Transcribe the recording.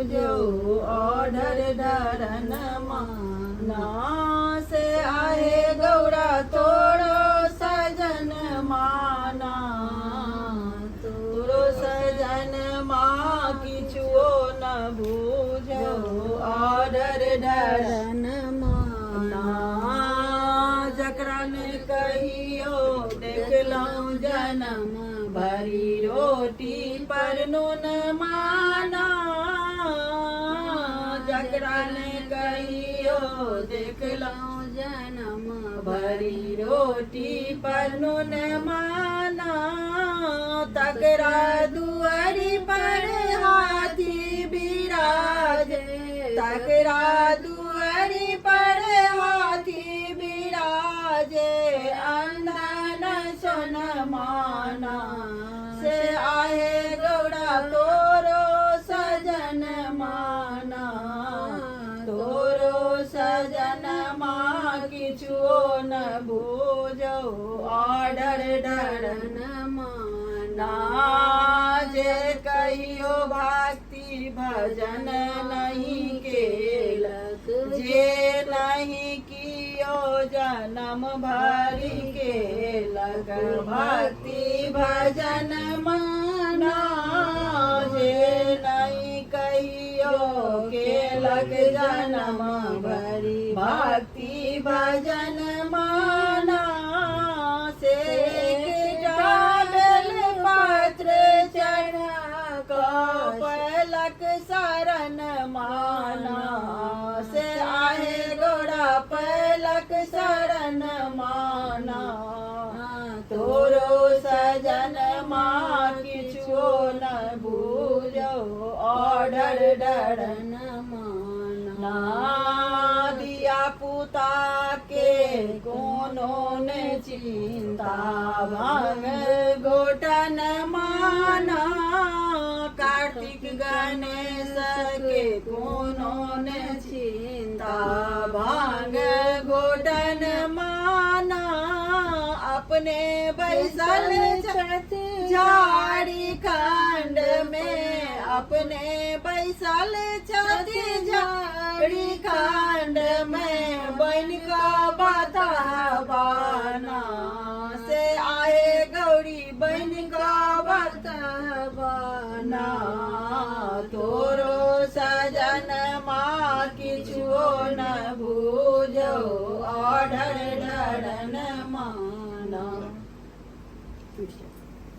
बूझो ऑर्डर डरन माना से आए गौरा तोरो सजन माना तोरो सजन माँ किछुओ न बूझो ऑर्डर डरन माना जकरा ने कहियो देखलहुँ जनम भरी रोटी पर नून माना जकरा ने कहियो देखलहुँ जनम भरी रोटी पर नून माना तकरा दुआरी पर हाथी बिराजे तकरा दुआरी पर हाथी बिराजे अंधन सुन माना से आए गौड़ा तोरो सजन माना तोरो सजन माँ किछुओ न बूझो ऑर्डर डरन माना जे कहियो भक्ति भजन नहीं केलक जे नहीं कियो जन्म भरी केलक भक्ति भजन माना जे नहीं कहियो केलक जन्म भरी भक्ति भजन माना से डाल पात्र चढ़ा कपलक शरण माना से आए गोड़ा पलक शरण माना तोरो सजन माँ किछुओ न बूझो ऑर्डर डरन माना दिया पुता के कोनो ने चिंता भांग गोटन माना कार्तिक गणेश के कोनो ने चिंता भांग गोटन माना अपने बैसल छथि झाड़ी खंड में अपने बैसल छथि झाड़ी खंड में बन का बतावाना से आए गौरी बन का बतावाना तोरो सजन माँ किछुओ न बूझो ऑर्डर डरन